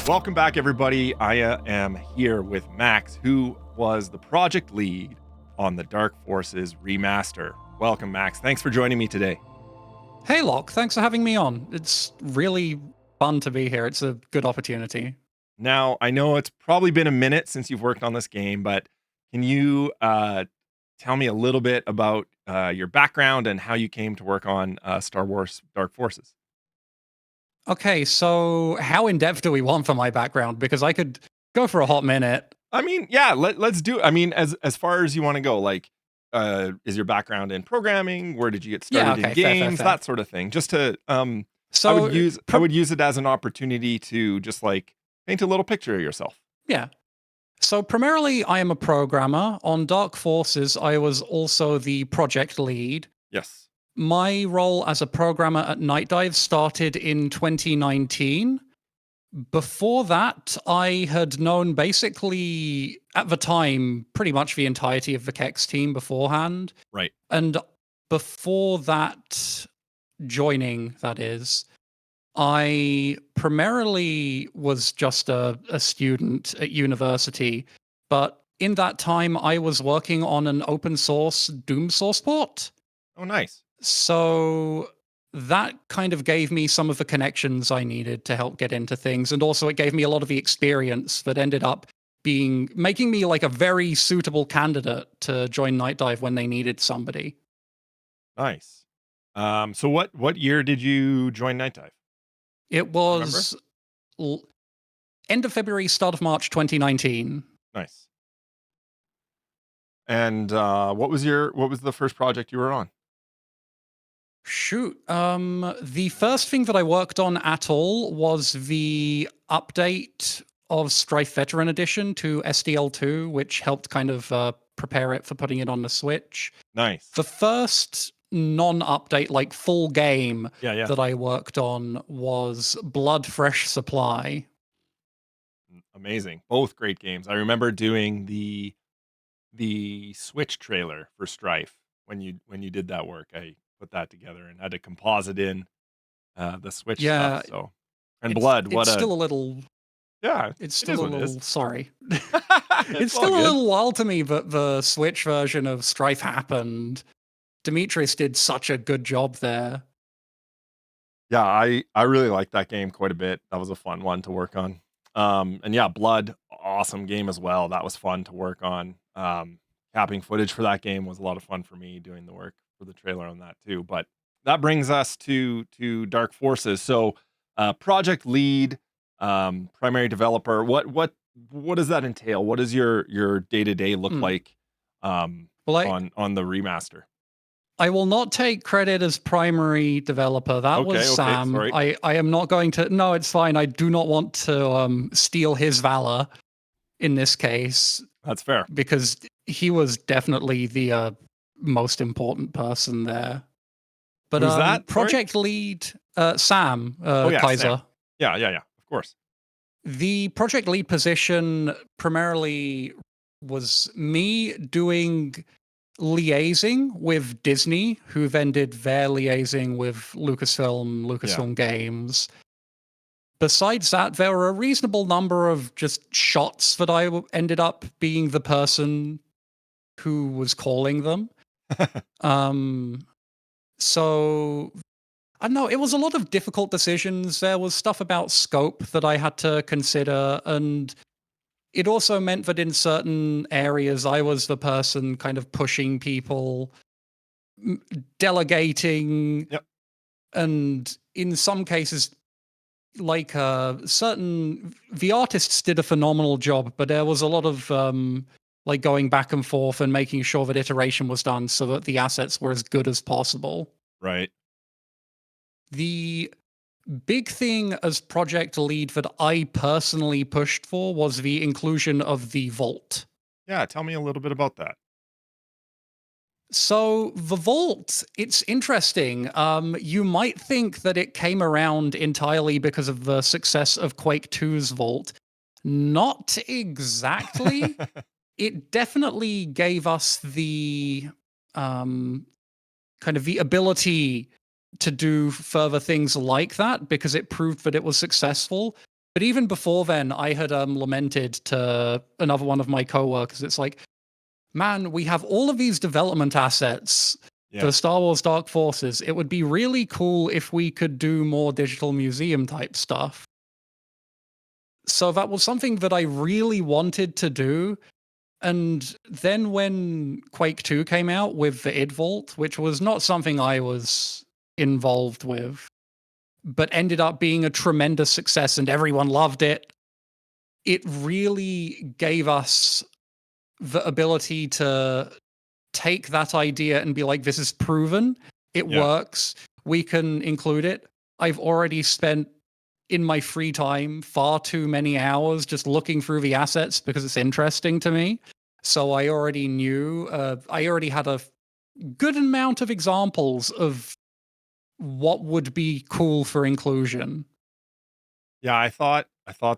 Welcome back, everybody. I am here with Max, who was the project lead on the Dark Forces Remaster. Welcome, Max. Thanks for joining me today. Hey, Locke. Thanks for having me on. It's really fun to be here. It's a good opportunity. Now, I know it's probably been a minute since you've worked on this game, but can you tell me a little bit about your background and how you came to work on Star Wars Dark Forces? Okay, so how in depth do we want for my background? Because I could go for a hot minute. I mean, yeah, let's do. I mean, as far as you want to go, like, is your background in programming? Where did you get Yeah, started in okay, fair. games? That sort of thing. Just to, I would So, use I would use it as an opportunity to just like paint a little picture of yourself. yeah. So, primarily, I am a programmer. On Dark Forces, I was also the project lead. Yes. My role as a programmer at Nightdive started in 2019. Before that, I had known basically, at the time, pretty much the entirety of the Kex team beforehand. Right. And before that, joining, that is, I primarily was just a student at university. But in that time, I was working on an open source Doom source port. Oh, nice. So that kind of gave me some of the connections I needed to help get into things. And also it gave me a lot of the experience that ended up making me like a very suitable candidate to join Nightdive when they needed somebody. Nice. So what year did you join Nightdive? It Remember? was l- end of February, start of March 2019. Nice. And what was the first project you were on? Shoot. The first thing that I worked on at all was the update of Strife Veteran Edition to SDL2, which helped kind of prepare it for putting it on the Switch. Nice. The first non-update, like full game Yeah. that I worked on was Blood Fresh Supply. Amazing. Both great games. I remember doing the Switch trailer for Strife when you did that work. I put that together and had to composite in the Switch stuff. Yeah, So, and it's Blood, it's what a still a little yeah, it's it is still a what it is. little sorry. It's It's all still a good. little while to me that the Switch version of Strife happened. Demetrius did such a good job there. Yeah, I really liked that game quite a bit. That was a fun one to work on. And yeah, Blood, awesome game as well. That was fun to work on. Capping footage for that game was a lot of fun for me doing the work for the trailer on that too. But that brings us to Dark Forces. So, project lead, primary developer. What does that entail? What does your day to day look Hmm. like Well, on the remaster? I will not take credit as primary developer. That was Okay, Sam. sorry. I am not going to. No, it's fine. I do not want to steal his valor in this case That's fair. because he was definitely the most important person there. But Who's that? Sorry. project lead Sam Oh yeah, Sam. Kaiser. Yeah. Of course. The project lead position primarily was me doing liaising with Disney, who then did their liaising with Yeah. Lucasfilm Games. Besides that, there were a reasonable number of just shots that ended up being the person who was calling them. Um, so I don't know, it was a lot of difficult decisions. There was stuff about scope that I had to consider, and it also meant that in certain areas I was the person kind of pushing people, delegating, Yep. and in some cases, like the artists did a phenomenal job, but there was a lot of like going back and forth and making sure that iteration was done so that the assets were as good as possible. Right. The big thing as project lead that I personally pushed for was the inclusion of the vault. Yeah. Tell me a little bit about that. So the vault, it's interesting. You might think that it came around entirely because of the success of Quake 2's vault. Not exactly. It definitely gave us the kind of the ability to do further things like that because it proved that it was successful. But even before then, I had lamented to another one of my coworkers. It's like, man, we have all of these development assets Yeah. for Star Wars Dark Forces. It would be really cool if we could do more digital museum type stuff. So that was something that I really wanted to do. And then when Quake 2 came out with the id Vault, which was not something I was involved with, but ended up being a tremendous success and everyone loved it, it really gave us the ability to take that idea and be like, this is proven, it Yeah. works, we can include it. I've already spent in my free time far too many hours just looking through the assets because it's interesting to me. So I already knew, I already had a good amount of examples of what would be cool for inclusion. Yeah, I thought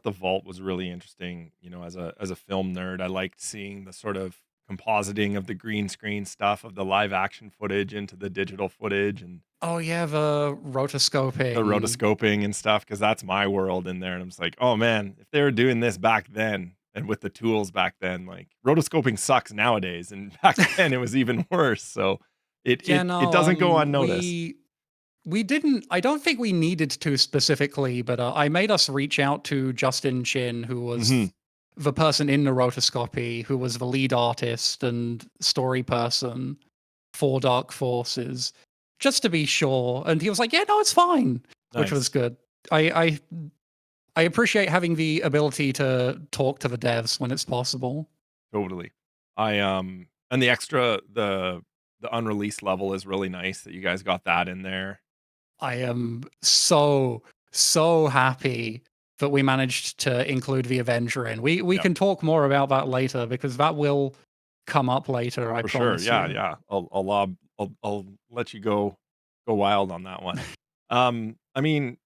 the vault was really interesting, as a film nerd. I liked seeing the sort of compositing of the green screen stuff of the live action footage into the digital footage and Oh yeah, the the rotoscoping. rotoscoping and stuff because that's my world in there. And I'm just like, oh man, if they were doing this back then and with the tools back then, like rotoscoping sucks nowadays, and back then it was even worse. So it Yeah, it it no, doesn't go unnoticed. we didn't. I don't think we needed to specifically, but I made us reach out to Justin Chin, who Hmm. was the person in the rotoscopy, who was the lead artist and story person for Dark Forces, just to be sure. And he was like, "Yeah, no, it's fine," which was Nice. good. I I appreciate having the ability to talk to the devs when it's possible. Totally. And the unreleased level is really nice that you guys got that in there. I am so happy that we managed to include the Avenger in. We Yep. can talk more about that later because that will come up later, I For sure. promise Yeah, you. yeah. I'll let you go wild on that one. I mean,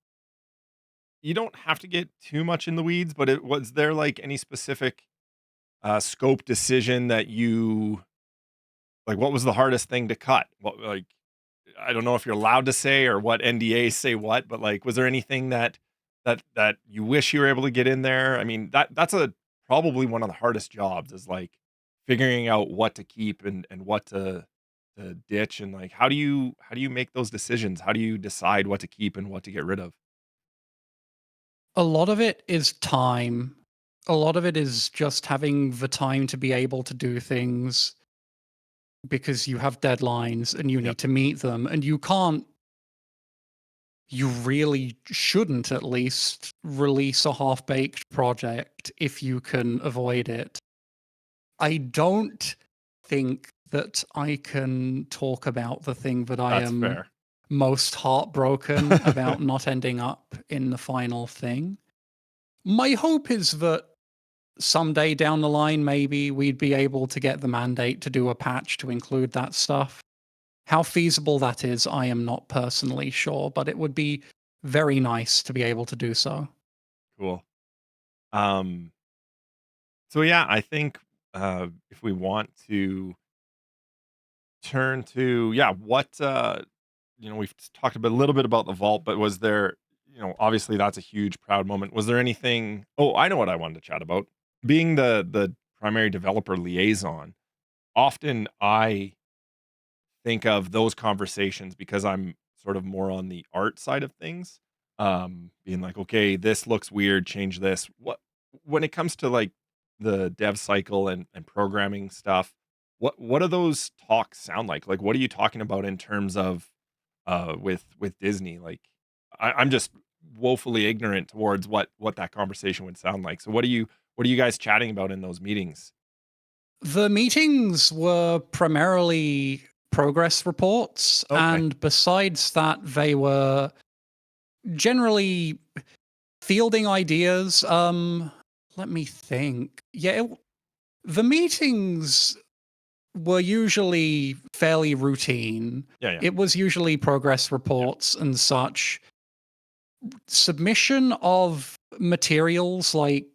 you don't have to get too much in the weeds, but was there like any specific scope decision that you like? What was the hardest thing to cut? What like I don't know if you're allowed to say or what NDAs say what, but like, was there anything that you wish you were able to get in there? I mean, that's a probably one of the hardest jobs is like figuring out what to keep and what to ditch and like how do you make those decisions? How do you decide what to keep and what to get rid of? A lot of it is time. A lot of it is just having the time to be able to do things because you have deadlines and you Yep. need to meet them and you really shouldn't at least release a half-baked project if you can avoid it. I don't think that I can talk about the thing that I That's am fair. most heartbroken about not ending up in the final thing. My hope is that someday down the line, maybe we'd be able to get the mandate to do a patch to include that stuff. How feasible that is, I am not personally sure, but it would be very nice to be able to do so. Cool. Um, so yeah, I think if we want to turn to yeah, what we've talked a little bit about the vault, but was there, obviously that's a huge proud moment. Was there anything oh, I know what I wanted to chat about. Being the primary developer liaison, often I think of those conversations because I'm sort of more on the art side of things. Being like, okay, this looks weird, change this. What when it comes to like the dev cycle and programming stuff, what do those talks sound like? Like what are you talking about in terms of with Disney? Like I'm just woefully ignorant towards what that conversation would sound like. So what are you guys chatting about in those meetings? The meetings were primarily progress reports, Okay. and besides that, they were generally fielding ideas. Let me think. Yeah, the meetings were usually fairly routine. Yeah, yeah. It was usually progress Yeah. reports and such. Submission of materials like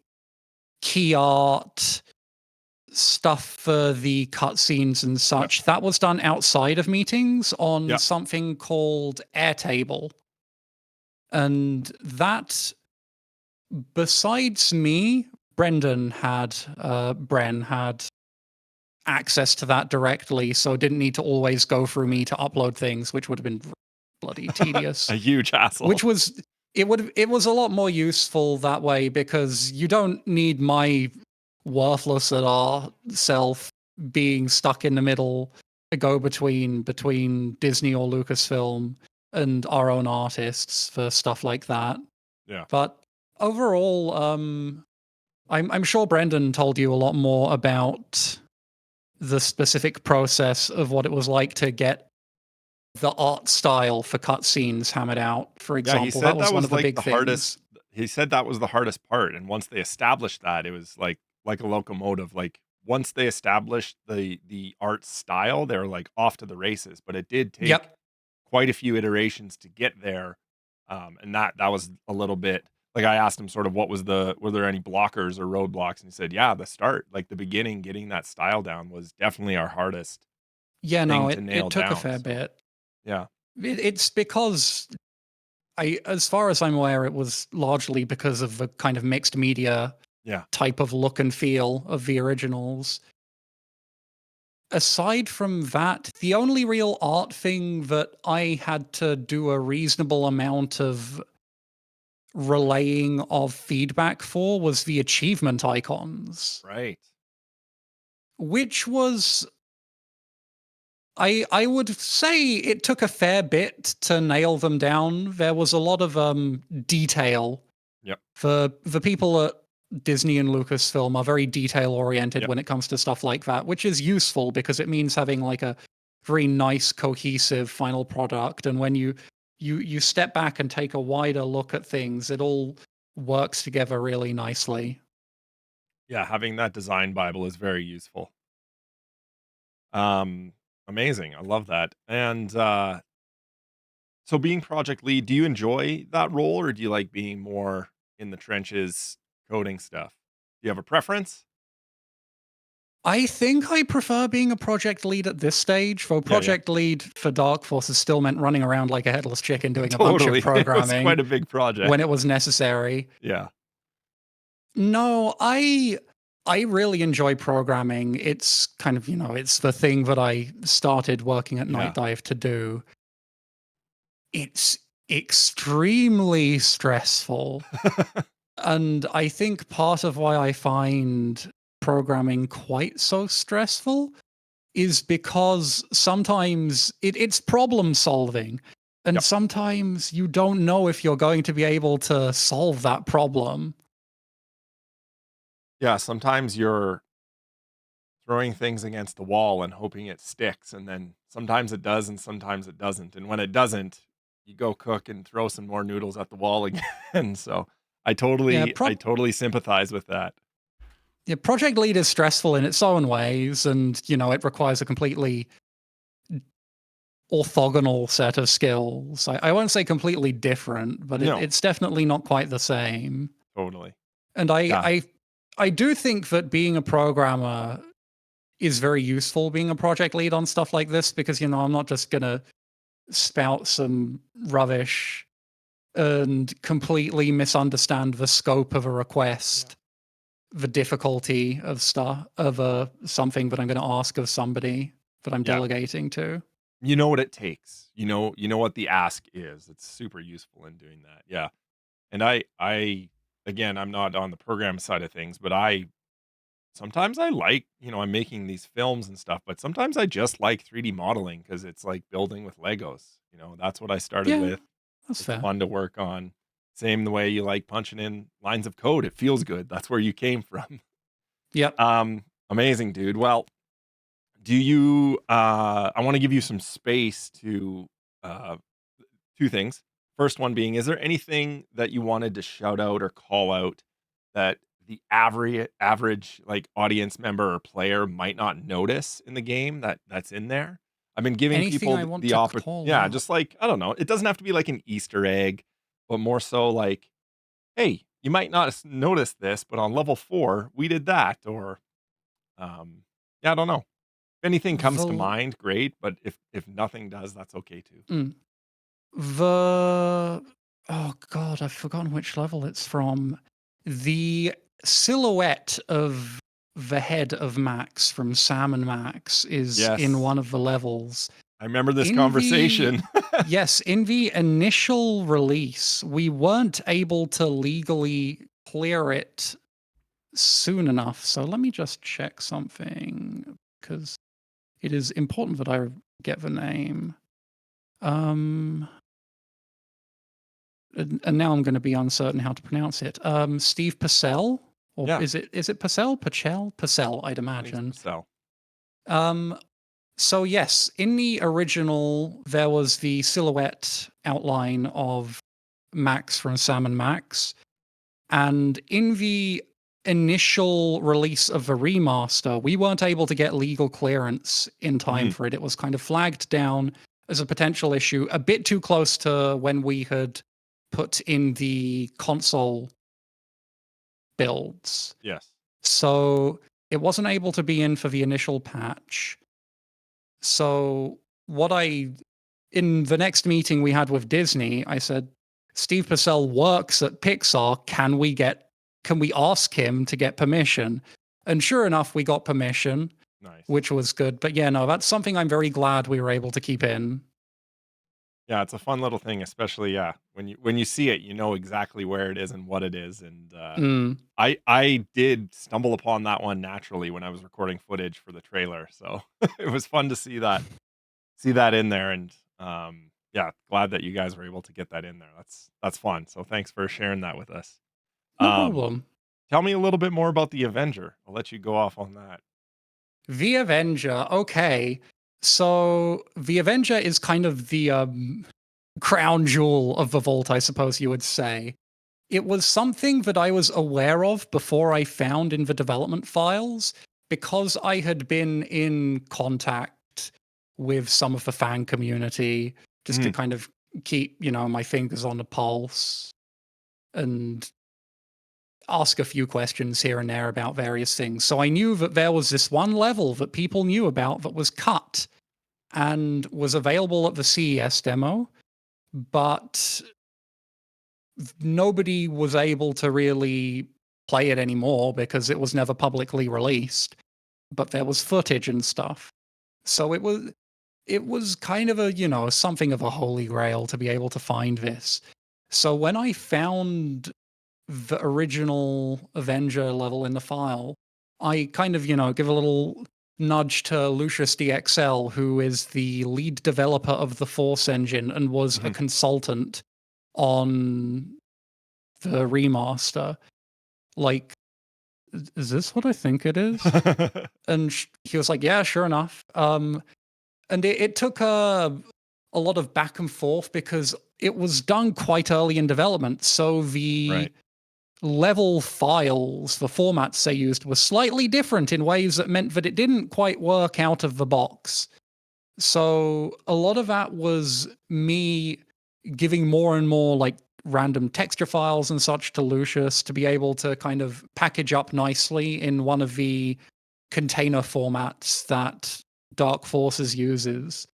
key art, stuff for the cutscenes and Yeah. such, that was done outside of meetings on Yeah. something called Airtable. And that besides me, Bren had access to that directly, so didn't need to always go through me to upload things, which would have been bloody tedious. A huge hassle. Which was it was a lot more useful that way because you don't need my worthless at our self being stuck in the middle, a go between Disney or Lucasfilm and our own artists for stuff like that. Yeah. But overall, I'm sure Brendan told you a lot more about the specific process of what it was like to get the art style for cutscenes hammered out, for Yeah, he example. That said was that one was of the like big the hardest. things. He said that was the hardest part, and once they established that, it was like a locomotive. Like once they established the art style, they were like off to the races. But it did take Yep. quite a few iterations to get there, and that was a little bit. Like I asked him, sort of, were there any blockers or roadblocks, and he said, yeah, the start, like the beginning, getting that style down was definitely our hardest Yeah, no, thing to it nail took a down. fair So bit. yeah, It's because as far as I'm aware, it was largely because of the kind of mixed media yeah, type of look and feel of the originals. Aside from that, the only real art thing that I had to do a reasonable amount of relaying of feedback for was the achievement icons, right, which was I would say it took a fair bit to nail them down. There was a lot of detail. yep, For the people at Disney and Lucasfilm are very detail oriented yep, when it comes to stuff like that, which is useful because it means having like a very nice cohesive final product. And when you step back and take a wider look at things, it all works together really nicely. yeah. Having that design bible is very useful. Um, Amazing. I love that. And so being project lead, do you enjoy that role or do you like being more in the trenches coding stuff? Do you have a preference? I think I prefer being a project lead at this stage, though Yeah, yeah. project lead for Dark Forces still meant running around like a headless chicken doing a bunch of Totally. It was programming quite a big project. when it was necessary. Yeah. No, I really enjoy programming. It's kind of, it's the thing that I started working at Yeah. Nightdive to do. It's extremely stressful. And I think part of why I find programming quite so stressful is because sometimes it's problem solving. And Yep. sometimes you don't know if you're going to be able to solve that problem. Yeah, sometimes you're throwing things against the wall and hoping it sticks, and then sometimes it does and sometimes it doesn't. And when it doesn't, you go cook and throw some more noodles at the wall again. So Yeah, I totally sympathize with that. yeah, project lead is stressful in its own ways, and it requires a completely orthogonal set of skills. I won't say completely different, but No, it's definitely not quite the same. totally. And I, Yeah. I, I do think that being a programmer is very useful. Being a project lead on stuff like this, because I'm not just gonna spout some rubbish and completely misunderstand the scope of a request, the difficulty of something that I'm going to ask of somebody that I'm Yeah. delegating to. You know what it takes. You know what the ask is. It's super useful in doing that. Yeah. And I again, I'm not on the program side of things, but I sometimes I like, I'm making these films and stuff, but sometimes I just like 3D modeling because it's like building with Legos. That's what I started Yeah, with. that's It's fair. fun to work on. Same the way you like punching in lines of code. It feels good. That's where you came from. Yep. Amazing, dude. Well, I want to give you some space to uh two things. First one being, is there anything that you wanted to shout out or call out that the average like audience member or player might not notice in the game that's in there? I've been giving Anything people I want the to opportunity. call Yeah, out. just like, I don't know. It doesn't have to be like an Easter egg, but more so like, hey, you might not notice this, but on level 4, we did that. Or, yeah, I don't know. If anything comes to The mind, great. But if nothing does, that's okay too. mm, the oh god, I've forgotten which level it's from. The silhouette of the head of Max from Sam and Max is in Yes. one of the levels. I remember this In the conversation. Yes, in the initial release, we weren't able to legally clear it soon enough. So let me just check something because it is important that I get the name. And now I'm going to be uncertain how to pronounce it. Steve Purcell, or Yeah, is it Purcell? Purcell, I'd I think it's imagine. Purcell. Um, so yes, in the original, there was the silhouette outline of Max from Sam and Max, and in the initial release of the remaster, we weren't able to get legal clearance in time Mhm. for it. It was kind of flagged down as a potential issue, a bit too close to when we had put in the console builds. Yes. So it wasn't able to be in for the initial patch. So in the next meeting we had with Disney, I said, Steve Purcell works at Pixar. Can we ask him to get permission? And sure enough, we got permission, Nice. which was good. But yeah, no, that's something I'm very glad we were able to keep in. Yeah, it's a fun little thing, especially, yeah, when you see it, you know exactly where it is and what it is, and, Mm. I did stumble upon that one naturally when I was recording footage for the trailer, so it was fun to see that in there, and, yeah, glad that you guys were able to get that in there. That's fun, so thanks for sharing that with us. No Um, problem. Tell me a little bit more about the Avenger. I'll let you go off on that. The Avenger. Okay. So the Avenger is kind of the crown jewel of the vault, I suppose you would say. It was something that I was aware of before I found in the development files because I had been in contact with some of the fan community just to Mhm, kind of keep, my fingers on the pulse and ask a few questions here and there about various things. So I knew that there was this one level that people knew about that was cut and was available at the CES demo, but nobody was able to really play it anymore because it was never publicly released. But there was footage and stuff. So it was kind of a, something of a holy grail to be able to find this. So when I found the original Avenger level in the file, I kind of, give a little nudge to Lucius DXL, who is the lead developer of the Force engine and was a mhm. consultant on the remaster. Like, is this what I think it is? And he was like, yeah, sure enough. And it took a lot of back and forth because it was done quite early in development. So the Right, level files, the formats they used were slightly different in ways that meant that it didn't quite work out of the box. So a lot of that was me giving more and more like random texture files and such to Lucius to be able to kind of package up nicely in one of the container formats that Dark Forces uses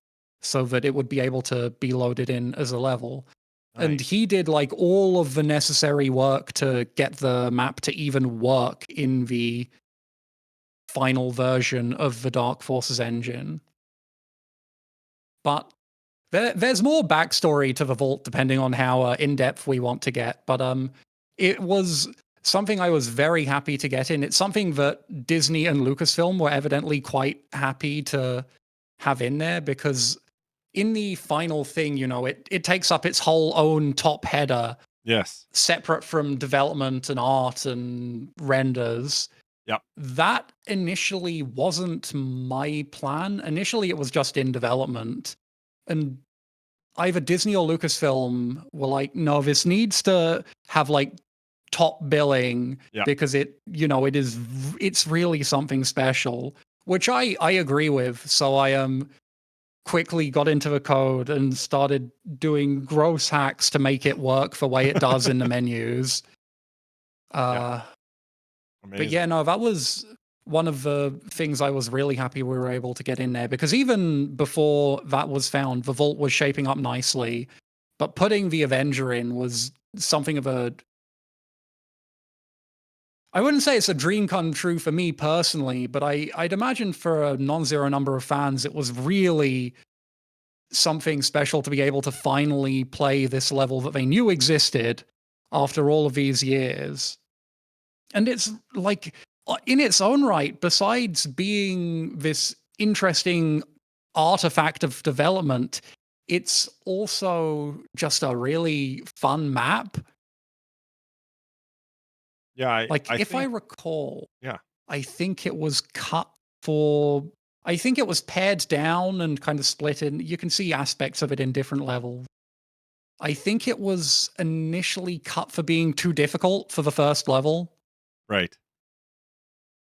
so that it would be able to be loaded in as a level. And nice. he did like all of the necessary work to get the map to even work in the final version of the Dark Forces engine. But there's more backstory to the vault depending on how in depth we want to get. But it was something I was very happy to get in. It's something that Disney and Lucasfilm were evidently quite happy to have in there because in the final thing, it takes up its whole own top header, Yes. separate from development and art and renders. Yep. That initially wasn't my plan. Initially, it was just in development. And either Disney or Lucasfilm were like, no, this needs to have like top billing Yep. because it's really something special, which I agree with. So I quickly got into the code and started doing gross hacks to make it work the way it does in the menus. Yeah, Uh, but yeah, amazing. no, that was one of the things I was really happy we were able to get in there because even before that was found, the vault was shaping up nicely. But putting the Avenger in was something of a I wouldn't say it's a dream come true for me personally, but I'd imagine for a non-zero number of fans, it was really something special to be able to finally play this level that they knew existed after all of these years. And it's like, in its own right, besides being this interesting artifact of development, it's also just a really fun map. Yeah, Like, I if I think recall, yeah. I think it was cut for. I think it was pared down and kind of split in. You can see aspects of it in different levels. I think it was initially cut for being too difficult for the first level. Right.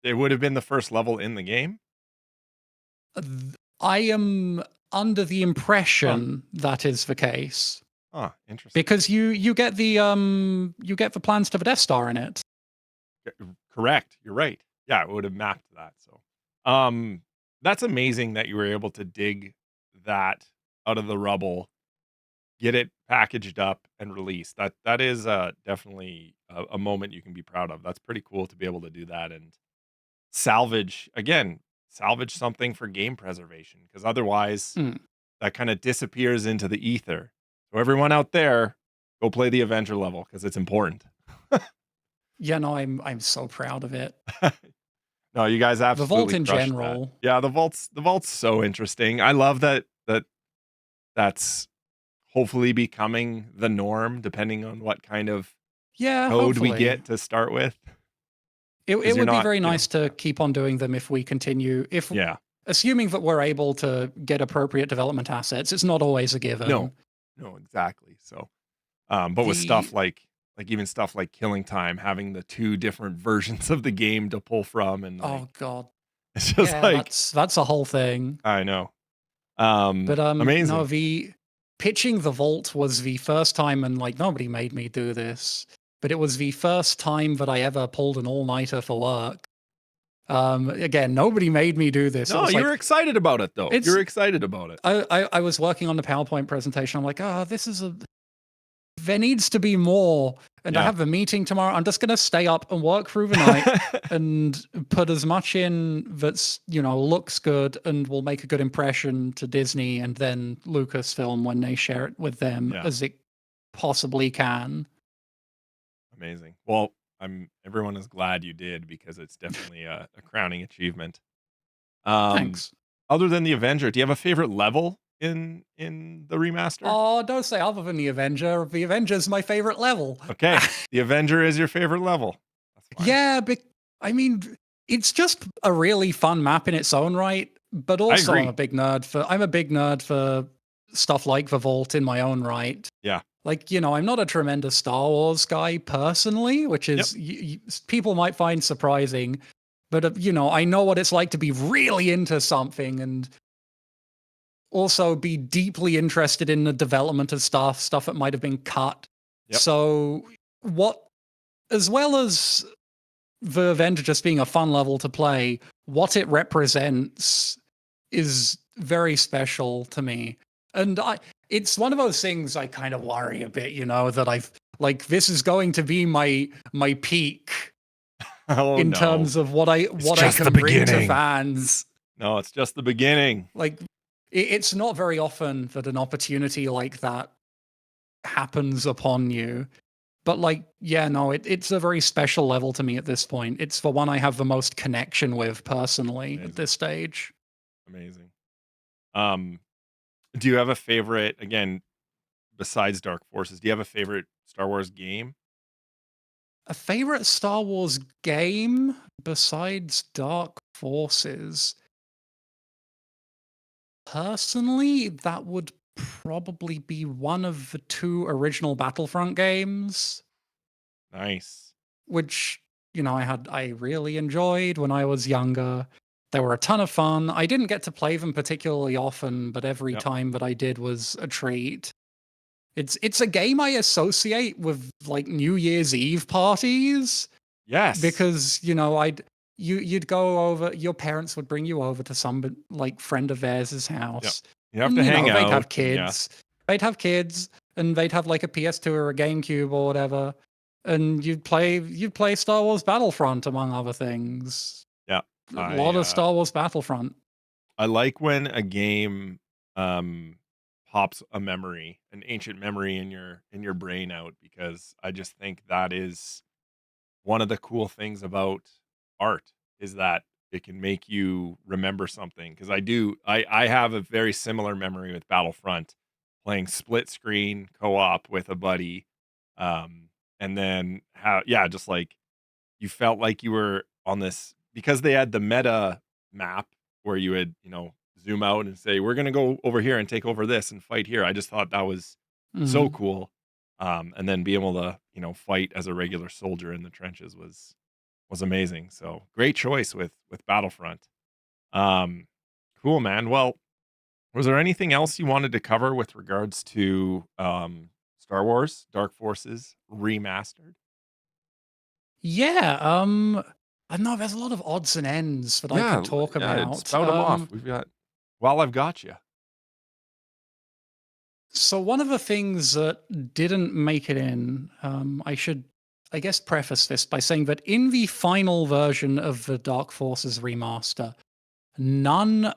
It would have been the first level in the game? I am under the Huh. impression that is the case Huh, interesting. because you get the plans to the Death Star in it. Correct, you're right. Yeah, it would have mapped that, so, um, that's amazing that you were able to dig that out of the rubble, get it packaged up and released. That is, definitely a moment you can be proud of. That's pretty cool to be able to do that and salvage something for game preservation, because otherwise, Mm. that kinda disappears into the ether. So everyone out there, go play the Avenger level because it's important. Yeah, no, I'm so proud of it. No, you guys The Vault absolutely in crushed that. general. Yeah, the vault's so interesting. I love that's hopefully becoming the norm depending on what kind of Yeah, code we hopefully. get to start with. It Because you're would be not, very you know nice to yeah. keep on doing them if we continue. If Yeah. assuming that we're able to get appropriate development assets, it's not always a No. given. No, exactly. So, but with The stuff like even stuff like Killing Time, having the 2 different versions of the game to pull from and, like, oh god, it's just yeah, like that's a whole thing. I know. But no, Amazing. the pitching the vault was the first time, and like nobody made me do this, but it was the first time that I ever pulled an all nighter for work. Again, nobody made me do this. It No, was you were like excited about it, though. You it's. were excited about it. I was working on the PowerPoint presentation. I'm like, this is a. There needs to be more, and I Yeah. have a meeting tomorrow. I'm just gonna stay up and work through the night and put as much in that's looks good and will make a good impression to Disney and then Lucasfilm when they share it with them Yeah. as it possibly can. Amazing. Well, everyone is glad you did because it's definitely a crowning achievement. Um, Thanks. other than the Avenger, do you have a favorite level in the remaster? Oh, don't say other than the Avenger. The Avenger's my favorite level. Okay, the Avenger is your favorite level. That's fine. Yeah, but I mean, it's just a really fun map in its own right. But I also, agree. I'm a big nerd for stuff like the Vault in my own right. Yeah. Like, I'm not a tremendous Star Wars guy personally, which Yep. is people might find surprising. But I know what it's like to be really into something and also be deeply interested in the development of stuff that might have been cut. Yep. So, what, as well as the Avenger just being a fun level to play, what it represents is very special to me. And it's one of those things I kind of worry a bit, that I've like this is going to be my peak Oh in no. terms of It's what I just the can bring to beginning. fans. No, it's just the beginning. Like it's not very often that an opportunity like that happens upon you. But like, yeah, no, it's a very special level to me at this point. It's the one I have the most connection with personally at Amazing. this stage. Amazing. Um, do you have a favorite again besides Dark Forces? Do you have a favorite Star Wars game? A favorite Star Wars game besides Dark Forces? Personally, that would probably be one of the two original Battlefront games, Nice. which, I really enjoyed when I was younger. They were a ton of fun. I didn't get to play them particularly often, but every Yep. time that I did was a treat. It's a game I associate with like New Year's Eve parties Yes. because you'd go over, your parents would bring you over to some like friend of theirs' Yep. house, You have and to hang they'd out have and yeah. kids, they'd have kids, and they'd have like a PS2 or a GameCube or whatever, and you'd play Star Wars Battlefront among other things. Yeah. A lot of Star Wars Battlefront. I like when a game pops a memory, an ancient memory in your brain out, because I just think that is one of the cool things about art, is that it can make you remember something. Because I have a very similar memory with Battlefront, playing split screen co-op with a buddy, and then how yeah, just like you felt like you were on this, because they had the meta map where you would, zoom out and say, "We're gonna go over here and take over this and fight here." I just thought that was so Mhm. cool. And then be able to, fight as a regular soldier in the trenches was amazing. So great choice with Battlefront. Um, cool, man. Well, was there anything else you wanted to cover with regards to Star Wars Dark Forces Remastered? Yeah, I don't know, there's a lot of odds and ends that I Yeah, could talk yeah, about. spout them off. We've got While I've got you. So one of the things that didn't make it in, I should, I guess, preface this by saying that in the final version of the Dark Forces remaster, none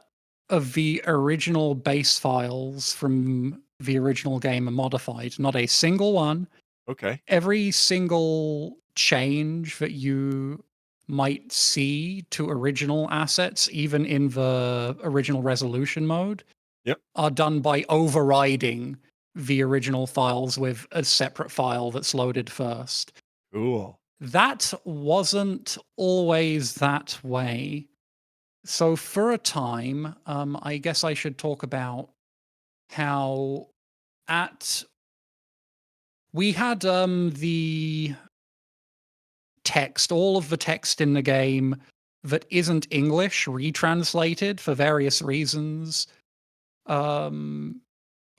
of the original base files from the original game are modified. Not a single one. Okay. Every single change that you might see to original assets, even in the original resolution mode, Yep. are done by overriding the original files with a separate file that's loaded first. Cool. That wasn't always that way. So, for a time, I guess I should talk about how at we had the text, all of the text in the game that isn't English, retranslated for various reasons. Um,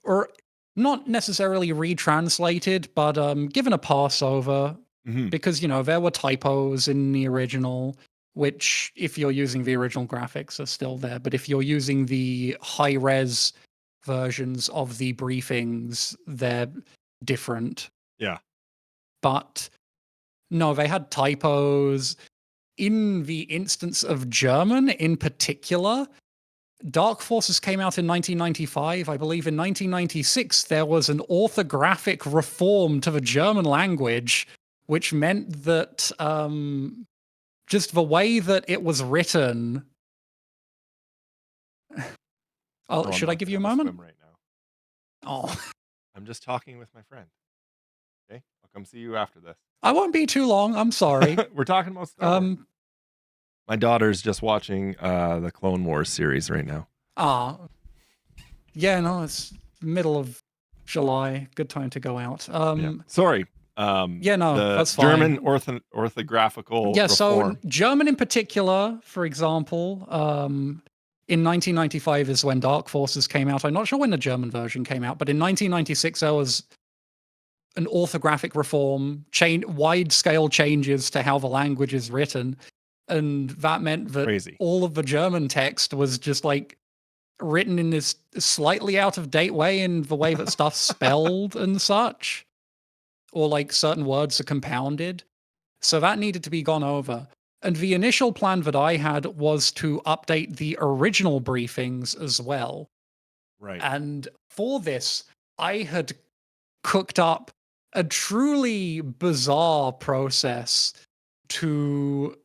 or not necessarily retranslated, but given a passover Mhm. because there were typos in the original, which if you're using the original graphics are still there, but if you're using the high res versions of the briefings, they're different. Yeah. But no, they had typos. In the instance of German in particular, Dark Forces came out in 1995. I believe in 1996, there was an orthographic reform to the German language, which meant that just the way that it was written. Oh, Oh, I'm should I about give to you a have a moment? swim right now. Oh, I'm just talking with my friend. Okay? I'll come see you after this. I won't be too long. I'm sorry. We're talking about Star Wars. Um, My daughter's just watching the Clone Wars series right now. ah, yeah, no, it's middle of July. Good time to go out. Yeah. Sorry. Yeah, no, The that's German fine. orthographical Yeah, so reform. German in particular, for example, in 1995 is when Dark Forces came out. I'm not sure when the German version came out, but in 1996 there was an orthographic reform, wide scale changes to how the language is written, and that meant that Crazy. all of the German text was just like written in this slightly out of date way in the way that stuff's spelled and such, or like certain words are compounded. So that needed to be gone over. And the initial plan that I had was to update the original briefings as well. Right. And for this, I had cooked up a truly bizarre process to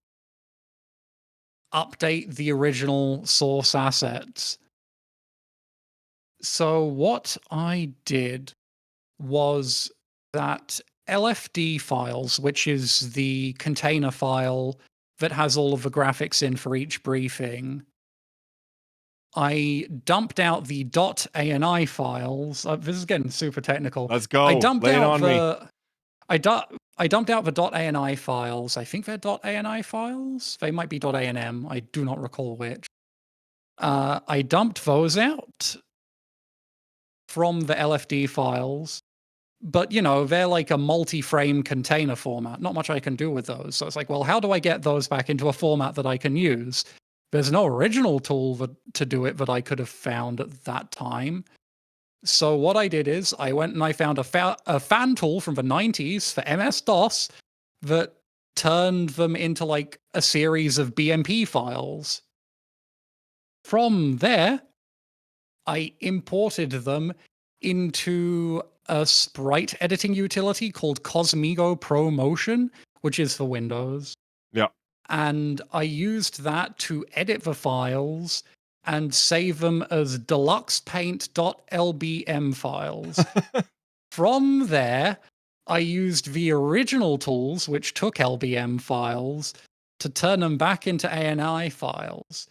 update the original source assets. So, what I did was that LFD files, which is the container file that has all of the graphics in for each briefing, I dumped out the .ani files. This is getting super technical. Let's I go. dumped Lay it out on me. the I dumped out the .ani files. I think they're .ani files. They might be .anm. I do not recall which. I dumped those out from the LFD files, but they're like a multi-frame container format. Not much I can do with those. So it's like, well, how do I get those back into a format that I can use? There's no original tool to do it that I could have found at that time. So what I did is I went and I found a fan tool from the 90s for MS-DOS that turned them into like a series of BMP files. From there, I imported them into a sprite editing utility called Cosmigo Pro Motion, which is for Windows. Yeah. And I used that to edit the files and save them as deluxepaint.lbm files. From there, I used the original tools, which took LBM files, to turn them back into ANI files.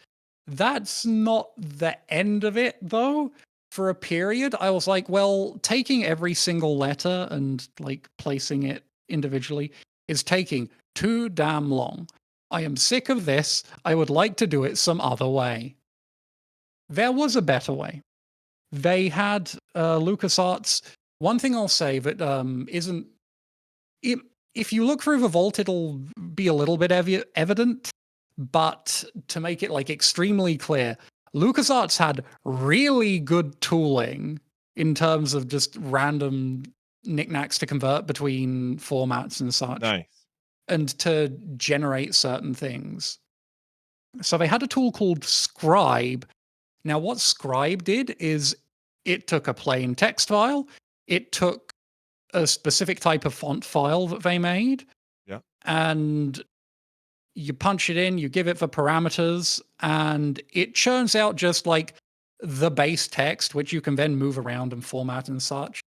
That's not the end of it, though. For a period, I was like, well, taking every single letter and like placing it individually is taking too damn long. I am sick of this. I would like to do it some other way. There was a better way. They had LucasArts. One thing I'll say that isn't. If you look through the vault, it'll be a little bit evident. But to make it like extremely clear, LucasArts had really good tooling in terms of just random knickknacks to convert between formats and such, Nice. and to generate certain things. So they had a tool called Scribe. Now, what Scribe did is it took a plain text file, it took a specific type of font file that they made, Yeah. and you punch it in, you give it the parameters, and it churns out just like the base text, which you can then move around and format and such.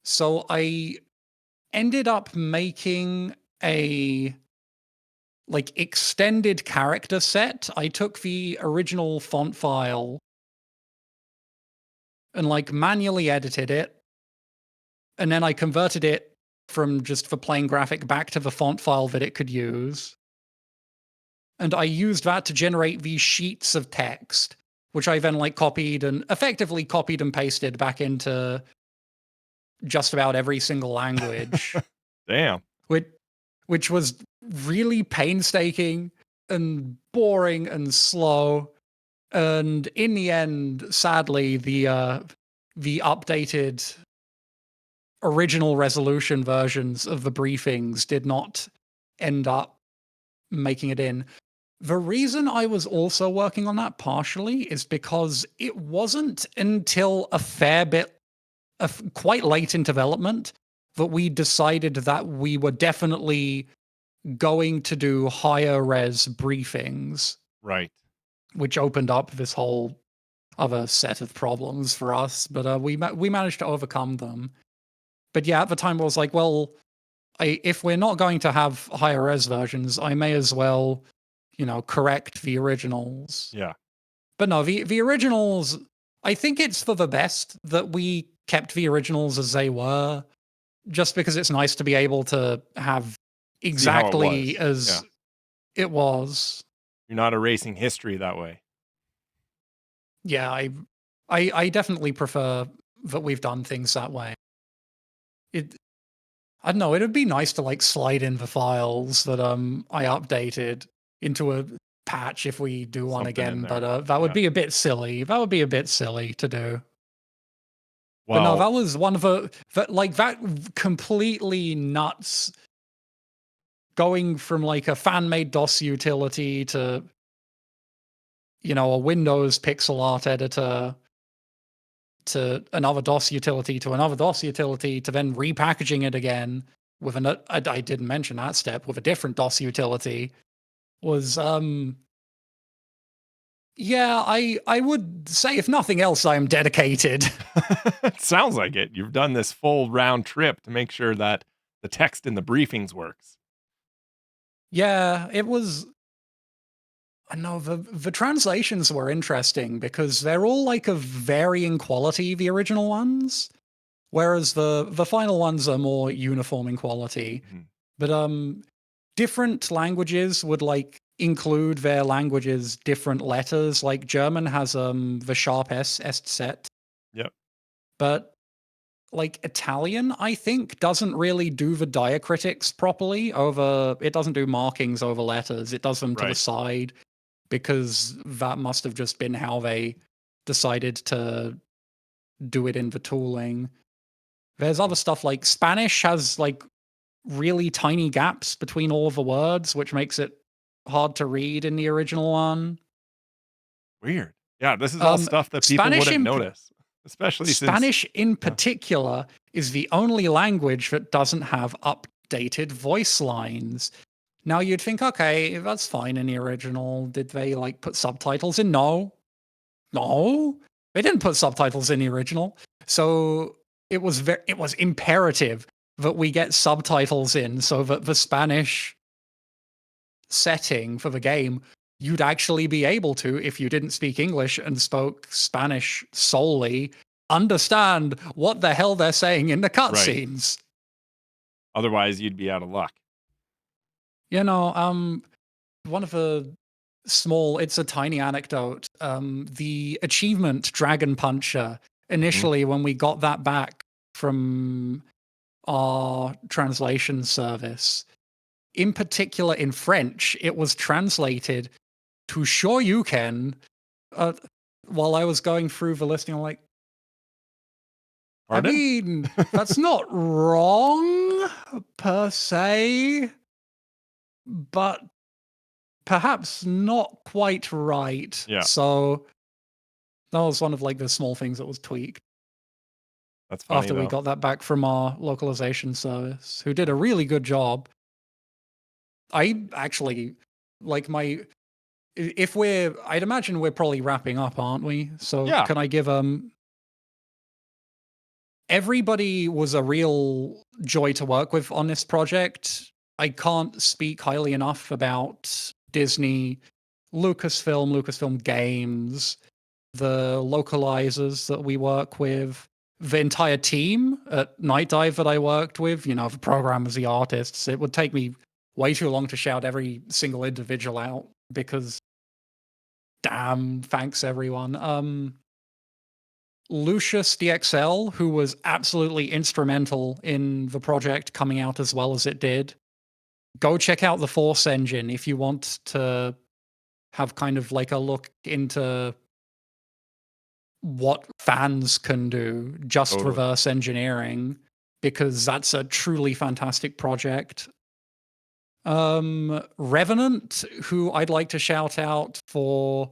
So I ended up making a like extended character set. I took the original font file and like manually edited it, and then I converted it from just the plain graphic back to the font file that it could use. And I used that to generate these sheets of text, which I then like effectively copied and pasted back into just about every single language. Damn. Which was really painstaking and boring and slow. And in the end, sadly, the updated original resolution versions of the briefings did not end up making it in. The reason I was also working on that partially is because it wasn't until a fair bit, quite late in development, that we decided that we were definitely going to do higher res briefings. Right. Which opened up this whole other set of problems for us, but we managed to overcome them. But yeah, at the time I was like, well, if we're not going to have higher res versions, I may as well, correct the originals. Yeah. But no, the originals, I think it's for the best that we kept the originals as they were, just because it's nice to be able to have exactly as it was. You're not erasing history that way. Yeah, I definitely prefer that we've done things that way. I don't know, it'd be nice to like slide in the files that I updated into a patch if we do one Something again, there. but that would be a bit silly. That would be a bit silly to do. Well, but no, that was one of that completely nuts, going from like a fan-made DOS utility to a Windows pixel art editor to another DOS utility to another DOS utility to then repackaging it again with I didn't mention that step, with a different DOS utility was yeah, I would say, if nothing else, I am dedicated. It sounds like it. You've done this full round trip to make sure that the text in the briefings works. Yeah, it was. I know the translations were interesting because they're all like of varying quality, the original ones, whereas the final ones are more uniform in quality. Mm-hmm. But different languages would like include their language's different letters. Like German has the sharp S set. Yep. But like Italian, I think, doesn't really do the diacritics properly it doesn't do markings over letters. It does them to the side, because that must have just been how they decided to do it in the tooling. There's other stuff like Spanish has like really tiny gaps between all of the words, which makes it hard to read in the original one. Weird. Yeah, this is all stuff that people Spanish wouldn't in notice, especially since Spanish in yeah. particular is the only language that doesn't have updated voice lines. Now you'd think, okay, that's fine in the original. Did they like put subtitles in? No. No. They didn't put subtitles in the original. So it was imperative that we get subtitles in so that the Spanish setting for the game you'd actually be able to, if you didn't speak English and spoke Spanish solely, understand what the hell they're saying in the Right. cutscenes. Otherwise, you'd be out of luck. You know, one of the it's a tiny anecdote. The achievement Dragon Puncher, Mhm. initially when we got that back from our translation service, in particular in French, it was translated to Shoryuken. While I was going through the listing, I'm like, I Pardon? mean, that's not wrong per se, but perhaps not quite right. Yeah, So that was one of like the small things that was tweaked that's funny after we though. got that back from our localization service, who did a really good job. I actually like my if we're I'd imagine we're probably wrapping up, aren't we? So Yeah. can I give everybody was a real joy to work with on this project. I can't speak highly enough about Disney, Lucasfilm Games, the localizers that we work with, the entire team at Nightdive that I worked with, you know, the programmers, the artists. It would take me way too long to shout every single individual out because damn, thanks everyone. Lucius DXL, who was absolutely instrumental in the project coming out as well as it did. Go check out the Force engine if you want to have kind of like a look into what fans can do, just Totally. reverse engineering, because that's a truly fantastic project. Revenant, who I'd like to shout out for,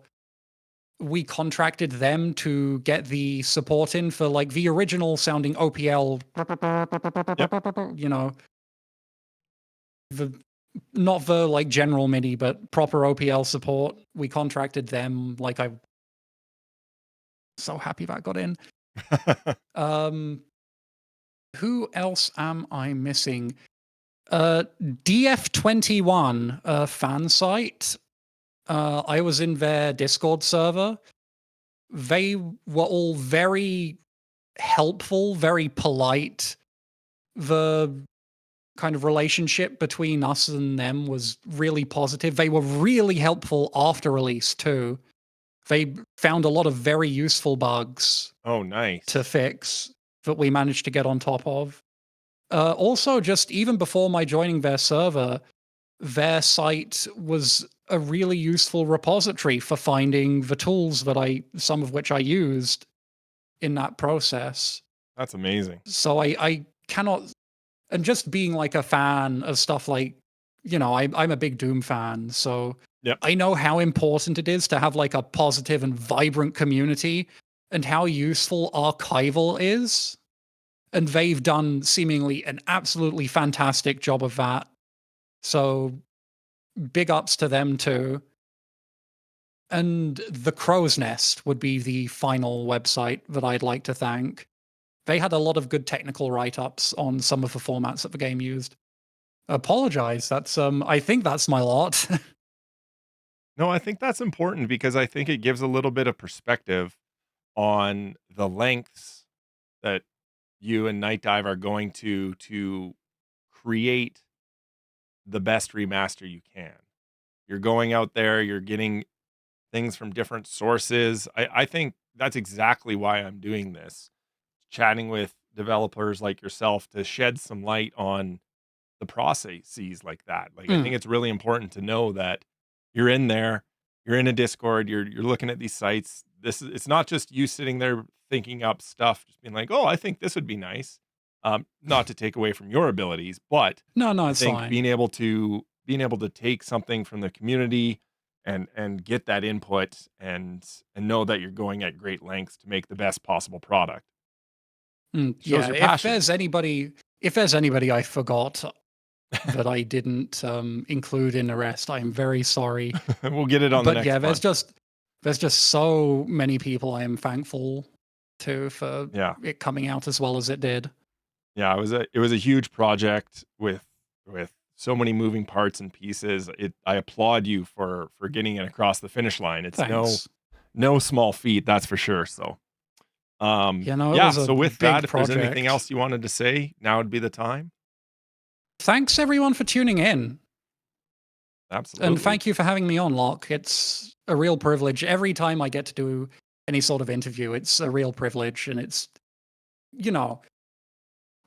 we contracted them to get the support in for like the original sounding OPL, Yep. you know, the not the like general MIDI, but proper OPL support. We contracted them. Like I'm so happy that got in. Um, who else am I missing? DF21 fan site. I was in their Discord server. They were all very helpful, very polite. The kind of relationship between us and them was really positive. They were really helpful after release too. They found a lot of very useful bugs Oh, nice. to fix that we managed to get on top of. Also, just even before my joining their server, their site was a really useful repository for finding the tools that some of which I used in that process. That's amazing. So I cannot, and just being like a fan of stuff like, you know, I'm a big Doom fan, so Yep. I know how important it is to have like a positive and vibrant community and how useful archival is. And they've done seemingly an absolutely fantastic job of that. So big ups to them too. And the Crow's Nest would be the final website that I'd like to thank. They had a lot of good technical write-ups on some of the formats that the game used. Apologize. That's I think that's my lot. No, I think that's important because I think it gives a little bit of perspective on the lengths that you and Nightdive are going to create the best remaster you can. You're going out there, you're getting things from different sources. I think that's exactly why I'm doing this. Chatting with developers like yourself to shed some light on the processes like that. Like I Mm. think it's really important to know that you're in there, you're in a Discord, you're looking at these sites. it's not just you sitting there thinking up stuff, just being like, "Oh, I think this would be nice." Not to take away from your abilities, but No, no, I it's think fine. being able to take something from the community and get that input and know that you're going at great lengths to make the best possible product shows Yeah, your passion. if there's anybody I forgot that I didn't include in the rest, I'm very sorry. We'll get it on the But yeah, next one. there's just so many people I am thankful to for Yeah. it coming out as well as it did. Yeah, it was a huge project with so many moving parts and pieces. I applaud you for getting it across the finish line. It's Thanks. no small feat, that's for sure. So, You know, it yeah, was a so with that, big if there's anything project. else you wanted to say, now would be the time. Thanks everyone for tuning in. And Absolutely. thank you for having me on, Locke. It's a real privilege. Every time I get to do any sort of interview, it's a real privilege. And it's, you know,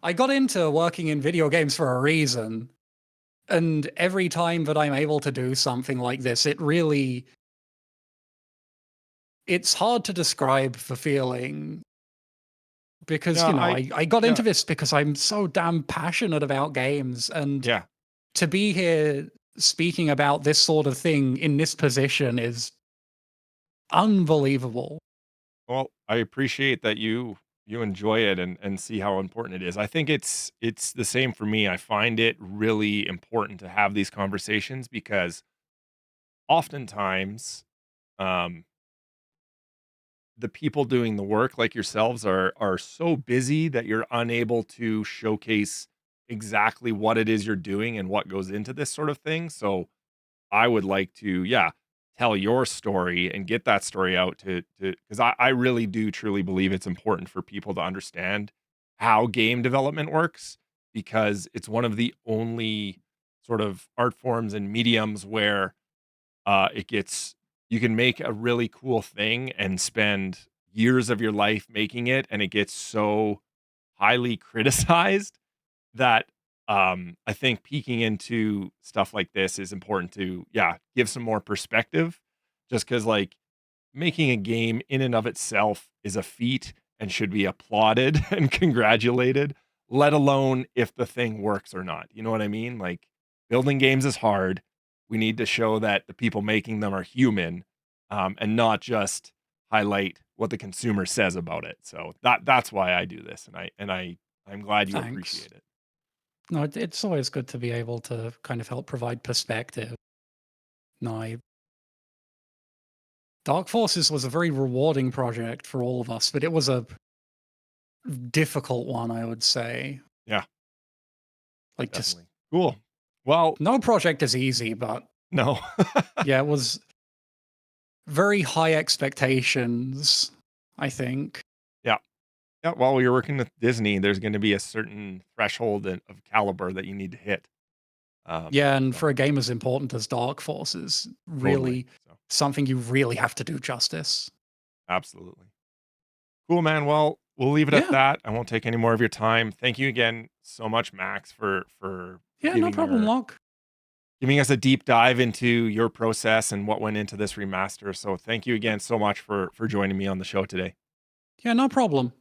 I got into working in video games for a reason. And every time that I'm able to do something like this, it's hard to describe the feeling because, Yeah, I got yeah, into this because I'm so damn passionate about games. And yeah. to be here speaking about this sort of thing in this position is unbelievable. Well, I appreciate that you enjoy it and see how important it is. I think it's the same for me. I find it really important to have these conversations because oftentimes, um, the people doing the work, like yourselves, are so busy that you're unable to showcase exactly what it is you're doing and what goes into this sort of thing. So I would like to, yeah, tell your story and get that story out to because I really do truly believe it's important for people to understand how game development works because it's one of the only sort of art forms and mediums where it gets you can make a really cool thing and spend years of your life making it, and it gets so highly criticized that I think peeking into stuff like this is important to, yeah, give some more perspective. Just because, like, making a game in and of itself is a feat and should be applauded and congratulated, let alone if the thing works or not. You know what I mean? Like, building games is hard. We need to show that the people making them are human, and not just highlight what the consumer says about it. So that's why I do this, I'm glad you Thanks. appreciate it. No, it's always good to be able to kind of help provide perspective. No, Dark Forces was a very rewarding project for all of us, but it was a difficult one, I would say. Yeah, Like, just definitely. Cool. Well, no project is easy, but no. yeah, it was very high expectations, I think. Yeah. Yeah, while you're working with Disney, there's gonna be a certain threshold of caliber that you need to hit. Yeah, and So for a game as important as Dark Forces, totally. really So, something you really have to do justice. absolutely. Cool, man. Well, we'll leave it at Yeah. that. I won't take any more of your time. Thank you again so much, Max, for Yeah, no giving problem, your Locke. giving us a deep dive into your process and what went into this remaster. So thank you again so much for joining me on the show today. Yeah, no problem.